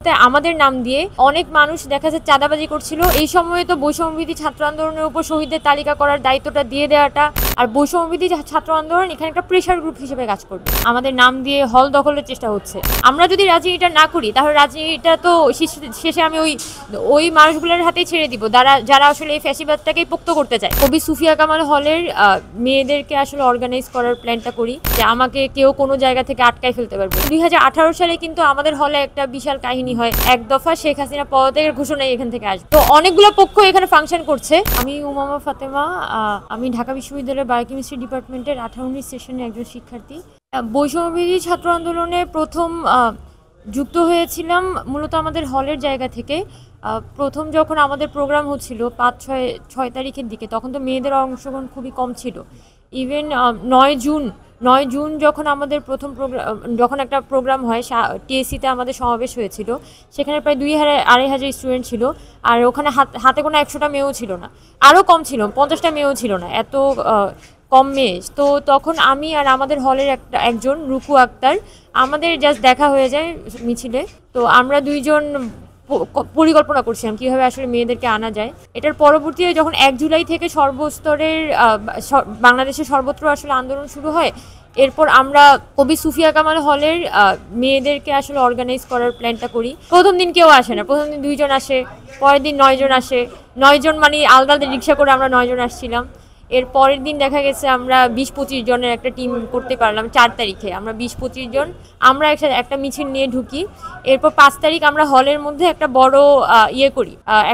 আমাদের নাম দিয়ে অনেক মানুষ দেখা যাচ্ছে চাঁদাবাজি করছিল। এই সময়ে তো বৈষম্যবিরোধী ছাত্র আন্দোলনের উপর শহীদদের তালিকা করার দায়িত্বটা দিয়ে দেওয়াটা, আর বৈষম্যবিরোধী ছাত্র আন্দোলন এখানে একটা প্রেশার গ্রুপ হিসেবে কাজ করবে। আমাদের নাম দিয়ে হল দখলের চেষ্টা হচ্ছে। আমরা যদি রাজনীতিটা না করি তাহলে রাজনীতিটা তো শেষে আমি ওই মানুষগুলোর হাতেই ছেড়ে দিব যারা আসলে এই ফ্যাসিবাদটাকেই পোক্ত করতে চায়। কবি সুফিয়া কামাল হলের মেয়েদেরকে আসলে অর্গানাইজ করার প্ল্যানটা করি যে আমাকে কেউ কোনো জায়গা থেকে আটকায় ফেলতে পারবে। 2018 সালে কিন্তু আমাদের হলে একটা বিশাল কাহিনী হয়, এক দফা শেখ হাসিনা পদত্যাগের ঘোষণায় এখান থেকে আসবে। তো অনেকগুলো পক্ষ এখানে ফাংশন করছে। আমি উমামা ফাতেমা, আমি ঢাকা বিশ্ববিদ্যালয়ের বায়োকেমিস্ট্রি ডিপার্টমেন্টের 18-19 সেশনের একজন শিক্ষার্থী। বৈষম্যবিরোধী ছাত্র আন্দোলনে প্রথম যুক্ত হয়েছিলাম মূলত আমাদের হলের জায়গা থেকে। প্রথম যখন আমাদের প্রোগ্রাম হচ্ছিল 5-6 তারিখের দিকে, তখন তো মেয়েদের অংশগ্রহণ খুবই কম ছিল। ইভেন 9 জুন যখন আমাদের প্রথম যখন একটা প্রোগ্রাম হয় টিএসসিতে আমাদের সমাবেশ হয়েছিল, সেখানে প্রায় 2,500 স্টুডেন্ট ছিল। আর ওখানে হাতে কোনো 100টা মেয়েও ছিল না, আরও কম ছিল, 50টা মেয়েও ছিল না, এত কম মেয়ে। তো তখন আমি আর আমাদের হলের একজন রুকু আক্তার, আমাদের জাস্ট দেখা হয়ে যায় মিছিলে। তো আমরা দুইজন পরিকল্পনা করছিলাম কীভাবে আসলে মেয়েদেরকে আনা যায়। এটার পরবর্তীতে যখন 1 জুলাই থেকে সর্বস্তরের বাংলাদেশের সর্বত্র আসলে আন্দোলন শুরু হয়, এরপর আমরা কবি সুফিয়া কামাল হলের মেয়েদেরকে আসলে অর্গানাইজ করার প্ল্যানটা করি। প্রথম দিন কেউ আসে না, প্রথম দিন 2 জন আসে, পরের দিন 9 জন আসে। 9 জন মানে আলাদা আলাদা রিক্সা করে আমরা 9 জন আসছিলাম। এর পরের দিন দেখা গেছে আমরা 20-25 জনের একটা টিম করতে পারলাম। 4 তারিখে আমরা 20-25 জন আমরা একসাথে একটা মিছিল নিয়ে ঢুকি। এরপর 5 তারিখ আমরা হলের মধ্যে একটা বড়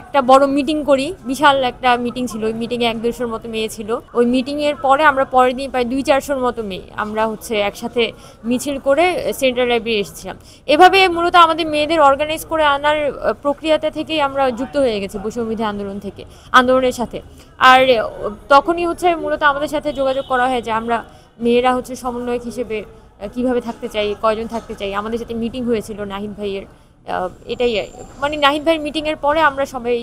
একটা বড় মিটিং করি। বিশাল একটা মিটিং ছিল, ওই মিটিংয়ে 1-150-র মতো মেয়ে ছিল। ওই মিটিংয়ের পরে আমরা পরের দিন প্রায় 200-400-র মতো মেয়ে আমরা একসাথে মিছিল করে সেন্ট্রাল লাইব্রেরি এসেছিলাম। এভাবে মূলত আমাদের মেয়েদের অর্গানাইজ করে আনার প্রক্রিয়াটা থেকেই আমরা যুক্ত হয়ে গেছি বৈষম্যবিরোধী আন্দোলনের সাথে। আর তখনই মূলত আমাদের সাথে যোগাযোগ করা হয় যে আমরা মেয়েরা সমন্বয়ক হিসেবে কিভাবে থাকতে চাই, কয়জন থাকতে চাই। আমাদের সাথে মিটিং হয়েছিল নাহিদ ভাইয়ের, এটাই মানে নাহিদ ভাইয়ের মিটিংয়ের পরে আমরা সবাই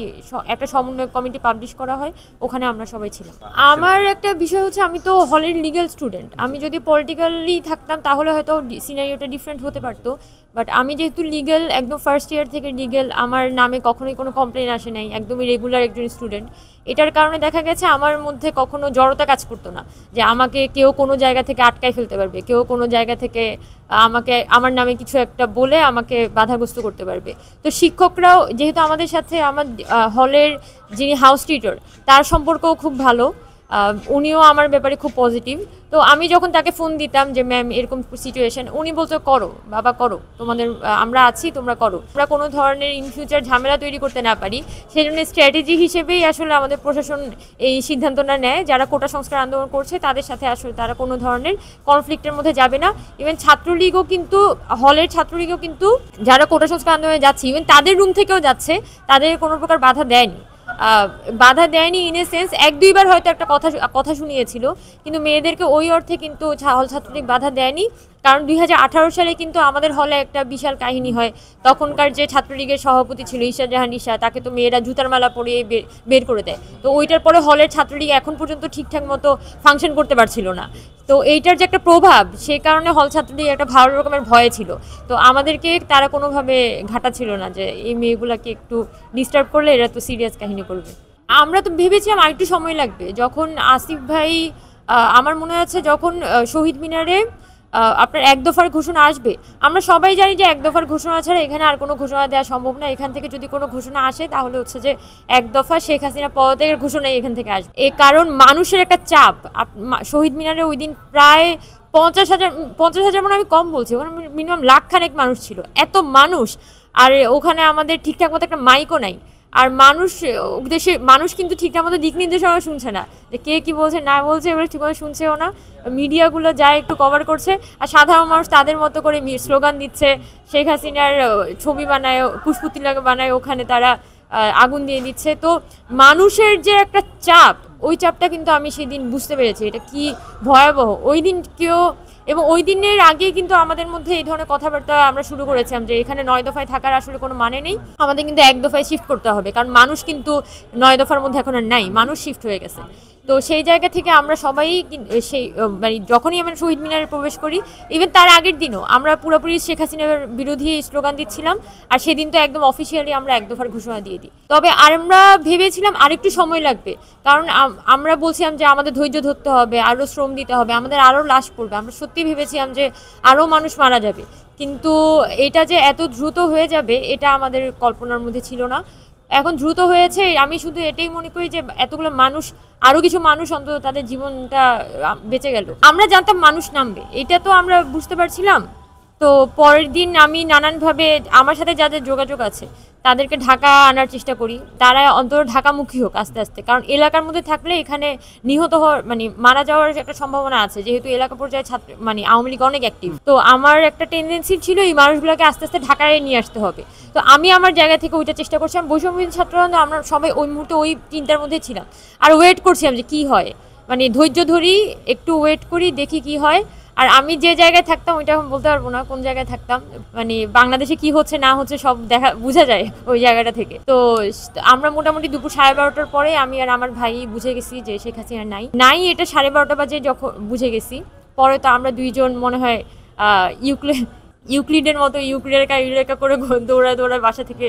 একটা সমন্বয় কমিটি পাবলিশ করা হয়, ওখানে আমরা সবাই ছিলাম। আমার একটা বিষয় আমি তো হলের লিগ্যাল স্টুডেন্ট। আমি যদি পলিটিক্যালি থাকতাম তাহলে হয়তো সিনারিওটা ডিফারেন্ট হতে পারতো, বাট আমি যেহেতু লিগ্যাল, একদম ফার্স্ট ইয়ার থেকে লিগ্যাল, আমার নামে কখনোই কোনো কমপ্লেন আসে নাই, একদমই রেগুলার একজন স্টুডেন্ট। এটার কারণে দেখা গেছে আমার মধ্যে কখনো জড়তা কাজ করতো না যে আমাকে কেউ কোনো জায়গা থেকে আটকায় ফেলতে পারবে, কেউ কোনো জায়গা থেকে আমার নামে কিছু একটা বলে আমাকে বাধাগ্রস্ত করতে পারবে। তো শিক্ষকরাও যেহেতু আমাদের সাথে, আমার হলের যিনি হাউস টিচার তার সম্পর্কও খুব ভালো, উনিও আমার ব্যাপারে খুব পজিটিভ। তো আমি যখন তাকে ফোন দিতাম যে ম্যাম এরকম সিচুয়েশন, উনি বলতো করো বাবা করো, তোমাদের আমরা আছি, তোমরা করো। আমরা কোনো ধরনের ইন ফিউচার ঝামেলা তৈরি করতে না পারি, সেই জন্য স্ট্র্যাটেজি হিসেবেই আসলে আমাদের প্রশাসন এই সিদ্ধান্তটা নেয়, যারা কোটা সংস্কার আন্দোলন করছে তাদের সাথে আসলে তারা কোনো ধরনের কনফ্লিক্টের মধ্যে যাবে না। ইভেন ছাত্রলীগও কিন্তু, হলের ছাত্রলীগও কিন্তু যারা কোটা সংস্কার আন্দোলনে যাচ্ছে, ইভেন তাদের রুম থেকেও যাচ্ছে, তাদের কোনো প্রকার বাধা দেয়নি। ইন এ সেন্স 1-2 বার হয়তো একটা কথা শুনিয়েছিল, কিন্তু মেয়েদেরকে ওই অর্থে কিন্তু হল ছাত্রলীগ বাধা দেয়নি। কারণ 2018 সালে কিন্তু আমাদের হলে একটা বিশাল কাহিনী হয়। তখনকার যে ছাত্রলীগের সভাপতি ছিল ঈশা জাহান ঈশা, তাকে তো মেয়েরা জুতার মালা পরিয়ে বের করে দেয়। তো ওইটার পরে হলের ছাত্রলীগ এখন পর্যন্ত ঠিকঠাক মতো ফাংশন করতে পারছিল না। তো এইটার যে একটা প্রভাব, সেই কারণে হল ছাত্রলীগ একটা ভালো রকমের ভয়ে ছিল। তো আমাদেরকে তারা কোনোভাবে ঘাটা ছিল না যে এই মেয়েগুলাকে একটু ডিস্টার্ব করলে এরা তো সিরিয়াস কাহিনী করবে। আমরা তো ভেবেছিলাম আরেকটু সময় লাগবে। যখন আসিফ ভাই, আমার মনে আছে যখন শহীদ মিনারে আপনার 1 দফার ঘোষণা আসবে, আমরা সবাই জানি যে 1 দফার ঘোষণা ছাড়া এখানে আর কোনো ঘোষণা দেওয়া সম্ভব না। এখান থেকে যদি কোনো ঘোষণা আসে তাহলে যে 1 দফা শেখ হাসিনা পদত্যাগের ঘোষণাই এখান থেকে আসবে। এই কারণ মানুষের একটা চাপ। শহীদ মিনারে ওই দিন প্রায় 50,000 মানে আমি কম বলছি, ওখানে মিনিমাম লাখখানেক মানুষ ছিল। এত মানুষ, আর ওখানে আমাদের ঠিকঠাক মতো একটা মাইকও নাই। আর মানুষ কিন্তু ঠিকঠাক মতো দিক নির্দেশনা শুনছে না, যে কে কি বলছে না বলছে, এগুলো ঠিকমতো শুনছেও না। মিডিয়াগুলো যায় একটু কভার করছে, আর সাধারণ মানুষ তাদের মতো করে স্লোগান দিচ্ছে, শেখ হাসিনার ছবি বানায়, পুষ্পতিলা বানায়, ওখানে তারা আগুন দিয়ে দিচ্ছে। তো মানুষের যে একটা চাপ, ওই চাপটা কিন্তু আমি সেদিন বুঝতে পেরেছি এটা কি ভয়াবহ। ওই দিন এবং ওই দিনের আগে কিন্তু আমাদের মধ্যে এই ধরনের কথাবার্তা আমরা শুরু করেছিলাম যে এখানে 9 দফায় থাকার আসলে কোনো মানে নেই, আমাদের কিন্তু 1 দফায় শিফট করতে হবে, কারণ মানুষ কিন্তু 9 দফার মধ্যে এখন আর নাই, মানুষ শিফট হয়ে গেছে। তো সেই জায়গা থেকে আমরা সবাই সেই মানে যখনই আমরা শহীদ মিনারে প্রবেশ করি, ইভেন তার আগের দিনও আমরা পুরোপুরি শেখ হাসিনার বিরোধী স্লোগান দিচ্ছিলাম। আর সেদিন তো একদম অফিসিয়ালি আমরা এক দফার ঘোষণা দিয়ে দিই। তবে আমরা ভেবেছিলাম আরেকটু সময় লাগবে, কারণ আমরা বলছিলাম যে আমাদের ধৈর্য ধরতে হবে, আরও শ্রম দিতে হবে, আমাদের আরও লাশ পড়বে। আমরা সত্যি ভেবেছিলাম যে আরও মানুষ মারা যাবে, কিন্তু এটা যে এত দ্রুত হয়ে যাবে এটা আমাদের কল্পনার মধ্যে ছিল না। এখন দ্রুত হয়েছে, আমি শুধু এটাই মনে করি যে এতগুলো মানুষ, আরো কিছু মানুষ অন্তত তাদের জীবনটা বেঁচে গেল। আমরা জানতাম মানুষ নামবে, এটা তো আমরা বুঝতে পারছিলাম। তো পরের দিন আমি নানানভাবে আমার সাথে যাদের যোগাযোগ আছে তাদেরকে ঢাকা আনার চেষ্টা করি, তারা অন্তত ঢাকামুখী হোক আস্তে আস্তে, কারণ এলাকার মধ্যে থাকলে এখানে নিহত হওয়ার মানে মারা যাওয়ার একটা সম্ভাবনা আছে, যেহেতু এলাকা পর্যায়ে ছাত্র মানে আওয়ামী লীগ অনেক অ্যাক্টিভ। তো আমার একটা টেন্ডেন্সি ছিল এই মানুষগুলোকে আস্তে আস্তে ঢাকায় নিয়ে আসতে হবে। তো আমি আমার জায়গা থেকে ওইটা চেষ্টা করছিলাম। বৈষম্যবিরোধী ছাত্ররা আমরা সবাই ওই মুহূর্তে ওই চিন্তার মধ্যে ছিলাম আর ওয়েট করছিলাম যে কি হয়, মানে ধৈর্য ধরি, একটু ওয়েট করি, দেখি কি হয়। আর আমি যে জায়গায় থাকতাম ওইটা এখন বলতে পারবো না কোন জায়গায় থাকতাম, মানে বাংলাদেশে কি হচ্ছে না হচ্ছে সব বোঝা যায় ওই জায়গাটা থেকে। তো আমরা মোটামুটি দুপুর 12:30টার পরে আমি আর আমার ভাই বুঝে গেছি যে শেখ হাসিনা নাই। এটা 12:30 বাজে যখন বুঝে গেছি। পরে তো আমরা দুইজন মনে হয় ইউক্লিডের মতো ইউরেকা করে দৌড়ায় বাসা থেকে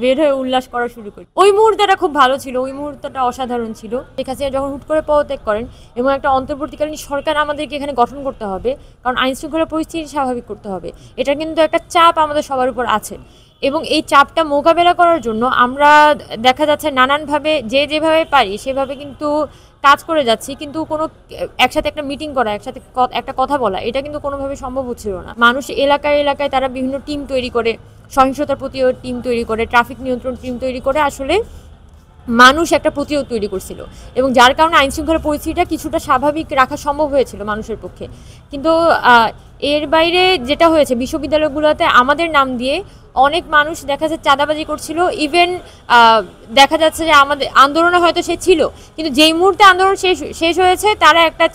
বের হয়ে উল্লাস করা শুরু করি। ওই মুহূর্তটা খুব ভালো ছিল, ওই মুহূর্তটা অসাধারণ ছিল। শেখ হাসিনা যখন হুট করে পদত্যাগ করেন এবং একটা অন্তর্বর্তীকালীন সরকার আমাদেরকে এখানে গঠন করতে হবে, কারণ আইন শৃঙ্খলা পরিস্থিতি স্বাভাবিক করতে হবে, এটা কিন্তু একটা চাপ আমাদের সবার উপর আছে। এবং এই চাপটা মোকাবেলা করার জন্য আমরা দেখা যাচ্ছে নানানভাবে যেভাবে পারি সেভাবে কিন্তু কাজ করে যাচ্ছি, কিন্তু কোনো একসাথে একটা মিটিং করা, একসাথে একটা কথা বলা, এটা কিন্তু কোনোভাবে সম্ভব হচ্ছিল না। মানুষ এলাকায় তারা বিভিন্ন টিম তৈরি করে, সহিংসতার প্রতিরোধ টিম তৈরি করে, ট্রাফিক নিয়ন্ত্রণ টিম তৈরি করে আসলে মানুষ একটা প্রতিরোধ তৈরি করছিল, এবং যার কারণে আইনশৃঙ্খলা পরিস্থিতিটা কিছুটা স্বাভাবিক রাখা সম্ভব হয়েছিল মানুষের পক্ষে। কিন্তু এর বাইরে যেটা হয়েছে, বিশ্ববিদ্যালয়গুলোতে আমাদের নাম দিয়ে অনেক মানুষ দেখা যাচ্ছে চাঁদাবাজি করছিল। ইভেন দেখা যাচ্ছে যে আমাদের আন্দোলনে হয়তো সে ছিল, কিন্তু যেই মুহূর্তে আন্দোলন শেষ হয়েছে তারা একটা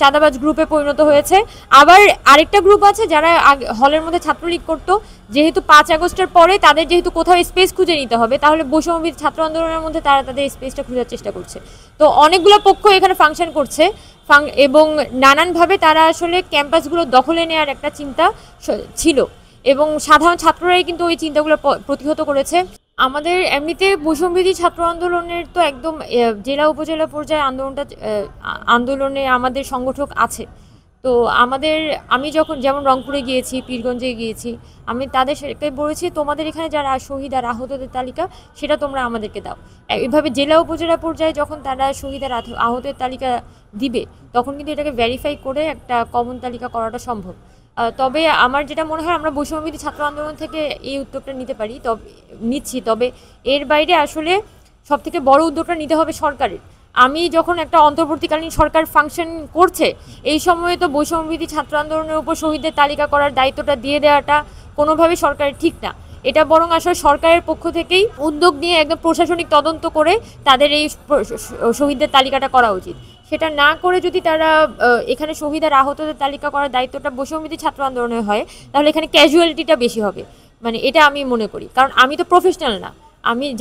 চাঁদাবাজ গ্রুপে পরিণত হয়েছে। আবার আরেকটা গ্রুপ আছে যারা হলের মধ্যে ছাত্রলীগ করতো, যেহেতু 5 আগস্টের পরে তাদের যেহেতু কোথাও স্পেস খুঁজে নিতে হবে, তাহলে বৈষম্যবিরোধী ছাত্র আন্দোলনের মধ্যে তারা তাদের স্পেসটা খোঁজার চেষ্টা করছে। তো অনেকগুলো পক্ষ এখানে ফাংশন করছে এবং নানানভাবে তারা আসলে ক্যাম্পাসগুলো দখলে নেওয়ার একটা চিন্তা ছিল, এবং সাধারণ ছাত্ররাই কিন্তু ওই চিন্তাগুলো প্রতিহত করেছে। আমাদের এমনিতে বৈষম্যবিরোধী ছাত্র আন্দোলনের তো একদম জেলা উপজেলা পর্যায়ে আন্দোলনে আমাদের সংগঠক আছে। তো আমি যেমন রংপুরে গিয়েছি, পীরগঞ্জে গিয়েছি, আমি তাদের সাথে বলেছি তোমাদের এখানে যারা শহীদ আর আহতদের তালিকা সেটা তোমরা আমাদেরকে দাও। এইভাবে জেলা উপজেলা পর্যায়ে যখন তারা শহীদ আর আহতের তালিকা দিবে তখন কিন্তু এটাকে ভেরিফাই করে একটা কমন তালিকা করাটা সম্ভব। তবে আমার যেটা মনে হয় আমরা বৈষম্যবিরোধী ছাত্র আন্দোলন থেকে এই উদ্যোগটা নিচ্ছি, তবে এর বাইরে আসলে সবথেকে বড় উদ্যোগটা নিতে হবে সরকারের। আমি যখন একটা অন্তর্বর্তীকালীন সরকার ফাংশন করছে এই সময়ে তো বৈষম্যবিরোধী ছাত্র আন্দোলনের উপর শহীদদের তালিকা করার দায়িত্বটা দিয়ে দেওয়াটা কোনোভাবেই সরকারের ঠিক না। এটা বরং আসলে সরকারের পক্ষ থেকেই উদ্যোগ নিয়ে একদম প্রশাসনিক তদন্ত করে তাদের এই শহীদদের তালিকাটা করা উচিত। সেটা না করে যদি তারা এখানে শহীদ আর আহতদের তালিকা করার দায়িত্বটা বৈষম্যবিরোধী ছাত্র আন্দোলনের হয়, তাহলে এখানে ক্যাজুয়ালিটিটা বেশি হবে, মানে এটা আমি মনে করি। কারণ আমি তো প্রফেশনাল না,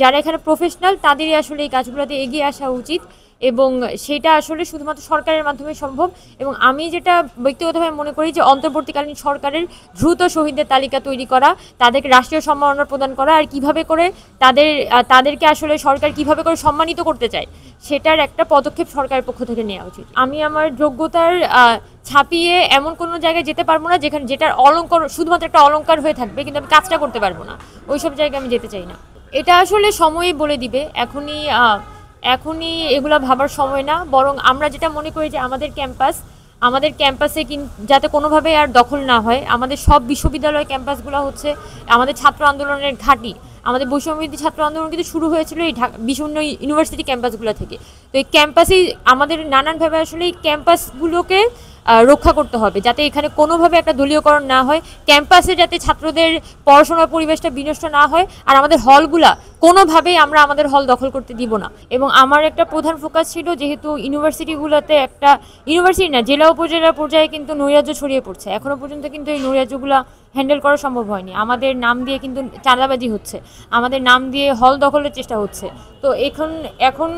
যারা এখানে প্রফেশনাল তাদেরই আসলে এই কাজগুলোতে এগিয়ে আসা উচিত, এবং সেটা আসলে শুধুমাত্র সরকারের মাধ্যমে সম্ভব। এবং আমি যেটা ব্যক্তিগতভাবে মনে করি যে অন্তর্বর্তীকালীন সরকারের দ্রুত শহীদদের তালিকা তৈরি করা, তাদেরকে রাষ্ট্রীয় সম্মাননা প্রদান করা, আর কিভাবে করে তাদেরকে আসলে সরকার কিভাবে করে সম্মানিত করতে চায় সেটার একটা পদক্ষেপ সরকারের পক্ষ থেকে নেওয়া উচিত। আমি আমার যোগ্যতার ছাপিয়ে এমন কোনো জায়গায় যেতে পারবো না যেটার অলঙ্কার শুধুমাত্র একটা অলঙ্কার হয়ে থাকবে, কিন্তু আমি কাজটা করতে পারবো না, ওইসব জায়গায় আমি যেতে চাই না। এটা আসলে সময়ই বলে দিবে, এখনই এগুলো ভাবার সময় না। বরং আমরা যেটা মনে করি যে আমাদের ক্যাম্পাসে যাতে কোনোভাবে আর দখল না হয়। আমাদের সব বিশ্ববিদ্যালয় ক্যাম্পাসগুলো হচ্ছে আমাদের ছাত্র আন্দোলনের ঘাঁটি। আমাদের বৈষম্যবিরোধী ছাত্র আন্দোলন কিন্তু শুরু হয়েছিল এই বিভিন্ন ইউনিভার্সিটি ক্যাম্পাসগুলো থেকে। তো এই ক্যাম্পাসেই আমাদের নানানভাবে আসলে এই ক্যাম্পাসগুলোকে রক্ষা করতে হবে, যাতে এখানে কোনোভাবে একটা দলীয়করণ না হয়, ক্যাম্পাসে যাতে ছাত্রদের পড়াশোনার পরিবেশটা বিনষ্ট না হয়, আর আমাদের হলগুলা কোনোভাবেই আমরা আমাদের হল দখল করতে দিব না। এবং আমার একটা প্রধান ফোকাস ছিল, যেহেতু ইউনিভার্সিটিগুলোতে ইউনিভার্সিটি না জেলা উপজেলা পর্যায়ে কিন্তু নৈরাজ্য ছড়িয়ে পড়ছে, এখনও পর্যন্ত কিন্তু এই নৈরাজ্যগুলো হ্যান্ডেল করা সম্ভব হয়নি। আমাদের নাম দিয়ে কিন্তু চাঁদাবাজি হচ্ছে, আমাদের নাম দিয়ে হল দখলের চেষ্টা হচ্ছে। তো এখন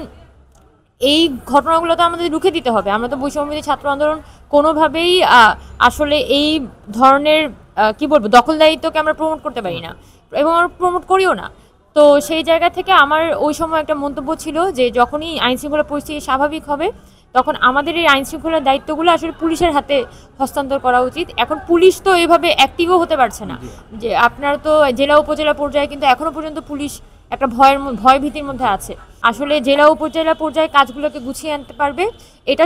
এই ঘটনাগুলো তো আমাদের রুখে দিতে হবে। আমরা তো বৈষম্যবিরোধী ছাত্র আন্দোলন কোনোভাবেই আসলে এই ধরনের কি বলবো দখলদারিত্বকে আমরা প্রমোট করতে পারি না এবং আমরা প্রমোট করিও না। তো সেই জায়গা থেকে আমার ওই সময় একটা মন্তব্য ছিল যে যখনই আইন শৃঙ্খলা পরিস্থিতি স্বাভাবিক হবে তখন আমাদের এই আইন শৃঙ্খলার দায়িত্বগুলো আসলে পুলিশের হাতে হস্তান্তর করা উচিত। এখন পুলিশ তো এভাবে অ্যাক্টিভও হতে পারছে না, যে আপনারা তো জেলা উপজেলা পর্যায়ে কিন্তু এখনো পর্যন্ত পুলিশ একটা ভয় ভীতির মধ্যে আছে। আসলে জেলা উপজেলা পর্যায়ে কাজগুলোকে গুছিয়ে আনতে পারবে, এটা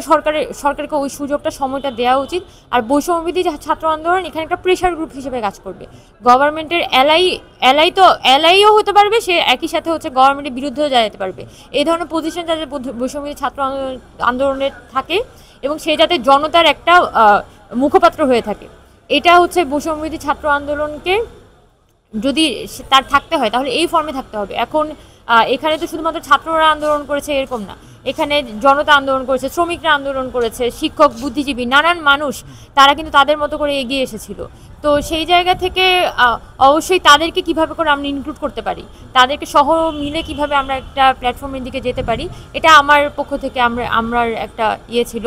সরকারকে ওই সুযোগটা সময়টা দেওয়া উচিত। আর বৈষম্যবিরোধী ছাত্র আন্দোলন এখানে একটা প্রেশার গ্রুপ হিসেবে কাজ করবে। গভর্নমেন্টের এলাইও হতে পারবে, সে একই সাথে হচ্ছে গভর্নমেন্টের বিরুদ্ধেও যেতে পারবে। এই ধরনের পজিশন যাতে বৈষম্যবিরোধী ছাত্র আন্দোলনের থাকে এবং সে যাতে জনতার একটা মুখপাত্র হয়ে থাকে, এটা হচ্ছে বৈষম্যবিরোধী ছাত্র আন্দোলনকে যদি তার থাকতে হয় তাহলে এই ফর্মে থাকতে হবে। এখন এখানে তো শুধুমাত্র ছাত্ররা আন্দোলন করেছে এরকম না, এখানে জনতা আন্দোলন করেছে, শ্রমিকরা আন্দোলন করেছে, শিক্ষক, বুদ্ধিজীবী, নানান মানুষ তারা কিন্তু তাদের মতো করে এগিয়ে এসেছিল। তো সেই জায়গা থেকে অবশ্যই তাদেরকে কিভাবে করে আমরা ইনক্লুড করতে পারি, তাদেরকে সহ মিলে কিভাবে আমরা একটা প্ল্যাটফর্মের দিকে যেতে পারি, এটা আমার পক্ষ থেকে আমার একটা ছিল।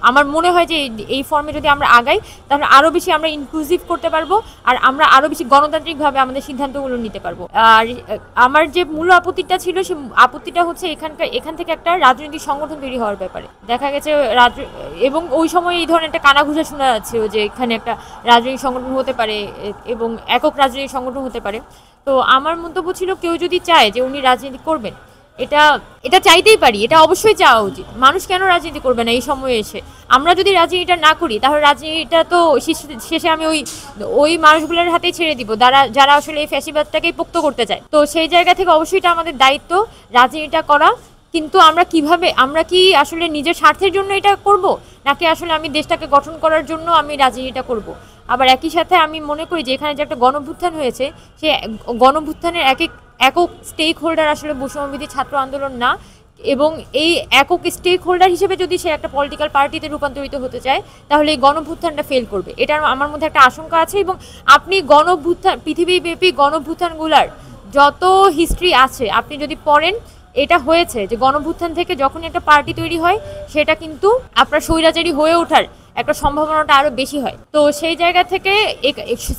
আমার মনে হয় যে এই ফর্মে যদি আমরা আগাই তাহলে আরও বেশি আমরা ইনক্লুসিভ করতে পারবো আর আমরা আরও বেশি গণতান্ত্রিকভাবে আমাদের সিদ্ধান্তগুলো নিতে পারবো। আর আমার যে মূল আপত্তিটা ছিল সে আপত্তিটা হচ্ছে এখান থেকে একটা রাজনৈতিক সংগঠন তৈরি হওয়ার ব্যাপারে দেখা গেছে এবং ওই সময় এই ধরনের একটা কানাঘুষা শোনা যাচ্ছিল যে এখানে একটা রাজনৈতিক সংগঠন হতে পারে এবং একক রাজনৈতিক সংগঠন হতে পারে। তো আমার মন্তব্য ছিল কেউ যদি চায় যে উনি রাজনীতি করবেন, এটা চাইতেই পারি, এটা অবশ্যই চাওয়া উচিত। মানুষ কেন রাজনীতি করবে না এই সময়ে এসে? আমরা যদি রাজনীতিটা না করি তাহলে রাজনীতিটা তো শেষে আমি ওই মানুষগুলোর হাতেই ছেড়ে দিব যারা আসলে এই ফ্যাসিবাদটাকেই পোক্ত করতে চায়। তো সেই জায়গা থেকে অবশ্যই এটা আমাদের দায়িত্ব রাজনীতিটা করা। কিন্তু আমরা কি আসলে নিজের স্বার্থের জন্য এটা করব, নাকি আসলে আমি দেশটাকে গঠন করার জন্য আমি রাজনীতিটা করব? আবার একই সাথে আমি মনে করি যে এখানে যে একটা গণভ্যুত্থান হয়েছে, সেই গণভ্যুত্থানের একক স্টেক হোল্ডার আসলে বৈষম্যবিরোধী ছাত্র আন্দোলন না, এবং এই একক স্টেক হোল্ডার হিসেবে যদি সে একটা পলিটিক্যাল পার্টিতে রূপান্তরিত হতে চায় তাহলে এই গণভ্যুত্থানটা ফেল করবে, এটার আমার মধ্যে একটা আশঙ্কা আছে। এবং আপনি পৃথিবীব্যাপী গণভ্যুত্থানগুলার যত হিস্ট্রি আছে আপনি যদি পড়েন, এটা হয়েছে যে গণভ্যুত্থান থেকে যখন একটা পার্টি তৈরি হয় সেটা কিন্তু আপনার স্বৈরাচারী হয়ে ওঠার একটা সম্ভাবনাটা আরও বেশি হয়। তো সেই জায়গা থেকে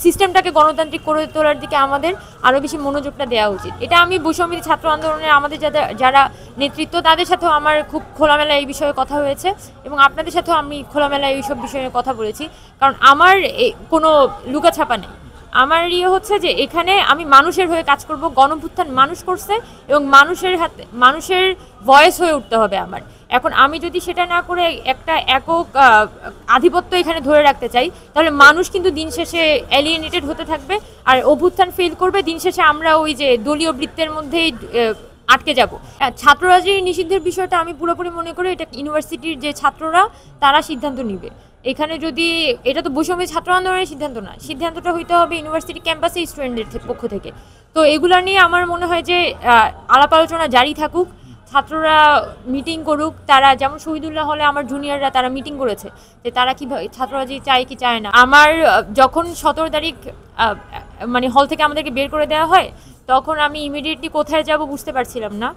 সিস্টেমটাকে গণতান্ত্রিক করে তোলার দিকে আমাদের আরও বেশি মনোযোগটা দেওয়া উচিত। এটা আমি বৈষম্যবিরোধী ছাত্র আন্দোলনের আমাদের যারা নেতৃত্ব তাদের সাথেও আমার খুব খোলামেলা এই বিষয়ে কথা হয়েছে এবং আপনাদের সাথেও আমি খোলামেলা এইসব বিষয়ে কথা বলেছি, কারণ আমার কোনো লুকাছাপা নেই। আমার হচ্ছে যে এখানে আমি মানুষের হয়ে কাজ করব। গণভ্যুত্থান মানুষ করছে এবং মানুষের ভয়েস হয়ে উঠতে হবে আমার। এখন আমি যদি সেটা না করে একটা একক আধিপত্য এখানে ধরে রাখতে চাই তাহলে মানুষ কিন্তু দিন শেষে এলিয়েনেটেড হতে থাকবে আর অভ্যুত্থান ফেল করবে। দিন শেষে আমরা ওই যে দলীয় বৃত্তের মধ্যেই আটকে যাব। ছাত্র রাজনীতি নিষিদ্ধের বিষয়টা আমি পুরোপুরি মনে করি এটা ইউনিভার্সিটির যে ছাত্ররা তারা সিদ্ধান্ত নিবে। এখানে যদি এটা তো বৈষম্যবিরোধী ছাত্র আন্দোলনের সিদ্ধান্ত না, সিদ্ধান্তটা হইতে হবে ইউনিভার্সিটি ক্যাম্পাসে স্টুডেন্টদের পক্ষ থেকে। তো এগুলো নিয়ে আমার মনে হয় যে আলাপ আলোচনা জারি থাকুক, ছাত্ররা মিটিং করুক। তারা যেমন শহীদুল্লাহ হলে আমার জুনিয়ররা তারা মিটিং করেছে যে তারা কীভাবে ছাত্ররাজি চায় কি চায় না। আমার যখন 17 তারিখ মানে হল থেকে আমাদেরকে বের করে দেওয়া হয় তখন আমি ইমিডিয়েটলি কোথায় যাব বুঝতে পারছিলাম না।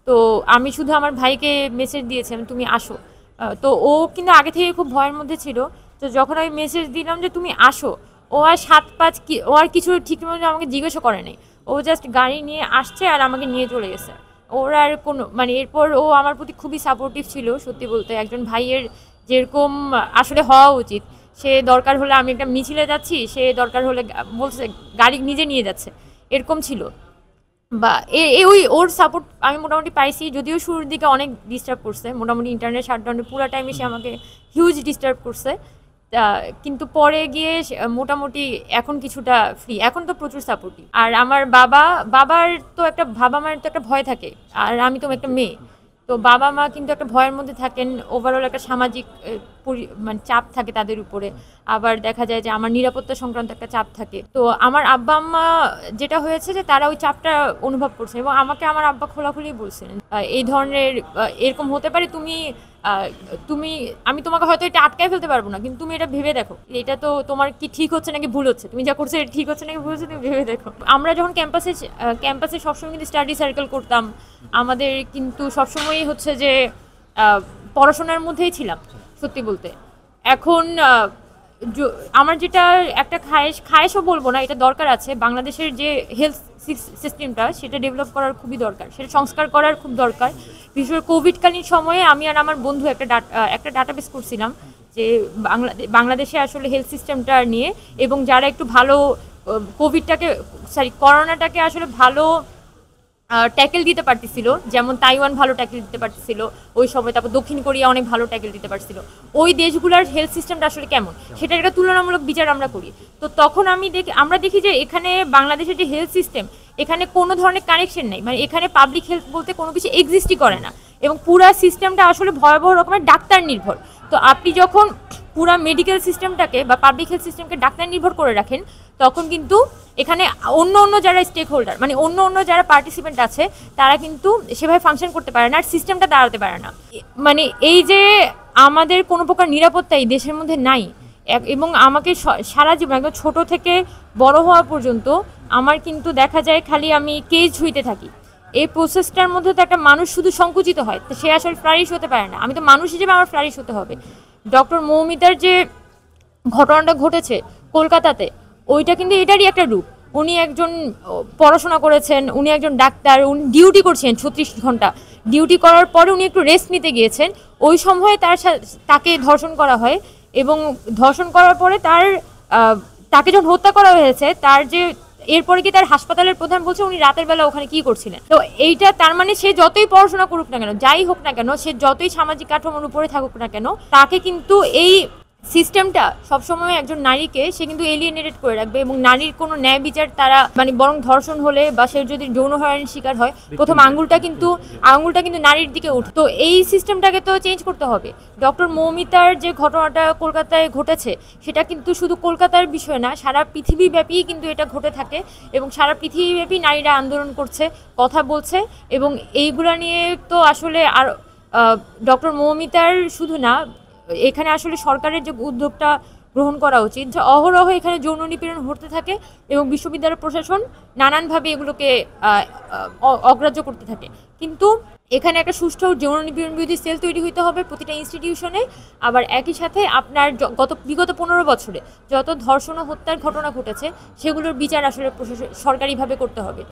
তো আমি শুধু আমার ভাইকে মেসেজ দিয়েছিলাম তুমি আসো। তো ও কিন্তু আগে থেকে খুব ভয়ের মধ্যে ছিল। তো যখন আমি মেসেজ দিলাম যে তুমি আসো, ও আর 7-5 ও আর কিছু ঠিক মতো আমাকে জিজ্ঞাসা করে নাই, ও জাস্ট গাড়ি নিয়ে আসছে আর আমাকে নিয়ে চলে গেছে। ওর আর কোনো মানে এরপর ও আমার প্রতি খুবই সাপোর্টিভ ছিল। সত্যি বলতে একজন ভাইয়ের যেরকম আসলে হওয়া উচিত, সে দরকার হলে আমি একটা মিছিলে যাচ্ছি, সে দরকার হলে বলছে গাড়ি নিজে নিয়ে যাচ্ছে, এরকম ছিল। বা ওর সাপোর্ট আমি মোটামুটি পাইছি, যদিও শুরুর দিকে অনেক ডিস্টার্ব করছে, মোটামুটি ইন্টারনেট শাটডাউনে পুরো টাইমে সে আমাকে হিউজ ডিস্টার্ব করছে। কিন্তু পরে গিয়ে মোটামুটি এখন কিছুটা ফ্রি, এখন তো প্রচুর সাপোর্টিভ। আর আমার বাবার তো একটা মায়ের তো একটা ভয় থাকে, আর আমি তো একটা মেয়ে, তো বাবা মা কিন্তু একটা ভয়ের মধ্যে থাকেন। ওভারঅল একটা সামাজিক মানে চাপ থাকে তাদের উপরে। আবার দেখা যায় যে আমার নিরাপত্তা সংক্রান্ত একটা চাপ থাকে। তো আমার আব্বা আম্মা যেটা হয়েছে যে তারা ওই চাপটা অনুভব করছে এবং আমাকে আমার আব্বা খোলাখুলি বলছেন এই ধরনের এরকম হতে পারে, তুমি আহ, তুমি আমি তোমাকে হয়তো এটা আটকায় ফেলতে পারবো না, কিন্তু তুমি এটা ভেবে দেখো এটা তো তোমার কি ঠিক হচ্ছে নাকি ভুল হচ্ছে, তুমি যা করছো এটা ঠিক হচ্ছে নাকি ভুল হচ্ছে, তুমি ভেবে দেখো। আমরা যখন ক্যাম্পাসে সবসময় কিন্তু স্টাডি সার্কেল করতাম, আমাদের কিন্তু সবসময়ই হচ্ছে যে আহ, পড়াশোনার মধ্যেই ছিলাম সত্যি বলতে। এখন আমার যেটা একটা খায়েশও বলবো না, এটা দরকার আছে, বাংলাদেশের যে হেলথ সিস্টেমটা সেটা ডেভেলপ করার খুবই দরকার, সেটা সংস্কার করার খুব দরকার। বিশেষ করে কোভিডকালীন সময়ে আমি আর আমার বন্ধু একটা ডাটাবেস করছিলাম যে বাংলাদেশে আসলে হেলথ সিস্টেমটা নিয়ে, এবং যারা একটু ভালো করোনাটাকে আসলে ভালো ট্যাকেল দিতে পারতেছিল, যেমন তাইওয়ান ভালো ট্যাকেল দিতে পারতেছিল ওই সময়, তারপর দক্ষিণ কোরিয়া অনেক ভালো ট্যাকেল দিতে পারছিল, ওই দেশগুলোর হেলথ সিস্টেমটা আসলে কেমন সেটা একটা তুলনামূলক বিচার আমরা করি। তো তখন আমরা দেখি যে এখানে বাংলাদেশের যে হেলথ সিস্টেম, এখানে কোনো ধরনের কানেকশন নেই, মানে এখানে পাবলিক হেলথ বলতে কোনো কিছু এক্সিস্টই করে না, এবং পুরা সিস্টেমটা আসলে ভয়াবহ রকমের ডাক্তার নির্ভর। তো আপনি যখন পুরা মেডিকেল সিস্টেমটাকে বা পাবলিক হেলথ সিস্টেমকে ডাক্তার নির্ভর করে রাখেন, তখন কিন্তু এখানে অন্য অন্য যারা স্টেক হোল্ডার, মানে অন্য অন্য যারা পার্টিসিপেন্ট আছে, তারা কিন্তু সেভাবে ফাংশন করতে পারে না, আর সিস্টেমটা দাঁড়াতে পারে না। মানে এই যে আমাদের কোনো প্রকার নিরাপত্তা এই দেশের মধ্যে নাই, এবং আমাকে সারা জীবন একদম ছোট থেকে বড় হওয়া পর্যন্ত আমার কিন্তু দেখা যায় খালি আমি কেজ হইতে থাকি। এই প্রসেসটার মধ্যে তো একটা মানুষ শুধু সংকুচিত হয়, তো সে আসলে ফ্লারিশ হতে পারে না। আমি তো মানুষ হিসেবে আমার ফ্লারিশ হতে হবে। ডক্টর মৌমিতার যে ঘটনাটা ঘটেছে কলকাতাতে, ওইটা কিন্তু এটারই একটা রূপ। উনি একজন পড়াশোনা করেছেন, উনি একজন ডাক্তার, উনি ডিউটি করছেন 36 ঘন্টা, ডিউটি করার পরে উনি একটু রেস্ট নিতে গিয়েছেন, ওই সময়ে তাকে ধর্ষণ করা হয়, এবং ধর্ষণ করার পরে তাকে যখন হত্যা করা হয়েছে, তার যে এরপরে কি তার হাসপাতালের প্রধান বলছে উনি রাতের বেলা ওখানে কি করছিলেন। তো এইটা তার মানে সে যতই পড়াশোনা করুক না কেন, যাই হোক না কেন, সে যতই সামাজিক কাঠামোর উপরে থাকুক না কেন, তাকে কিন্তু এই সিস্টেমটা সবসময় একজন নারীকে সে কিন্তু এলিয়েনেটেড করে রাখবে, এবং নারীর কোনো ন্যায় বিচার তারা মানে বরং ধর্ষণ হলে বা সে যদি যৌন হয়রানির শিকার হয়, প্রথম আঙ্গুলটা কিন্তু নারীর দিকে উঠে। তো এই সিস্টেমটাকে তো চেঞ্জ করতে হবে। ডক্টর মৌমিতার যে ঘটনাটা কলকাতায় ঘটেছে, সেটা কিন্তু শুধু কলকাতার বিষয় না, সারা পৃথিবীব্যাপী কিন্তু এটা ঘটে থাকে, এবং সারা পৃথিবীব্যাপী নারীরা আন্দোলন করছে, কথা বলছে, এবং এইগুলা নিয়ে তো আসলে আর ডক্টর মৌমিতার শুধু না, এখানে আসলে সরকারের যে উদ্যোগটা গ্রহণ করা উচিত, যে অহরহ এখানে যৌন নিপীড়ন হতে থাকে, এবং বিশ্ববিদ্যালয় প্রশাসন নানানভাবে এগুলোকে অগ্রাহ্য করতে থাকে। কিন্তু এখানে একটা সুষ্ঠু যৌন নিপীড়ন বিরোধী সেল তৈরি হইতে হবে প্রতিটা ইনস্টিটিউশনে। আবার একই সাথে আপনার বিগত 15 বছরে যত ধর্ষণ ও হত্যার ঘটনা ঘটেছে, সেগুলোর বিচার আসলে সরকারিভাবে করতে হবে।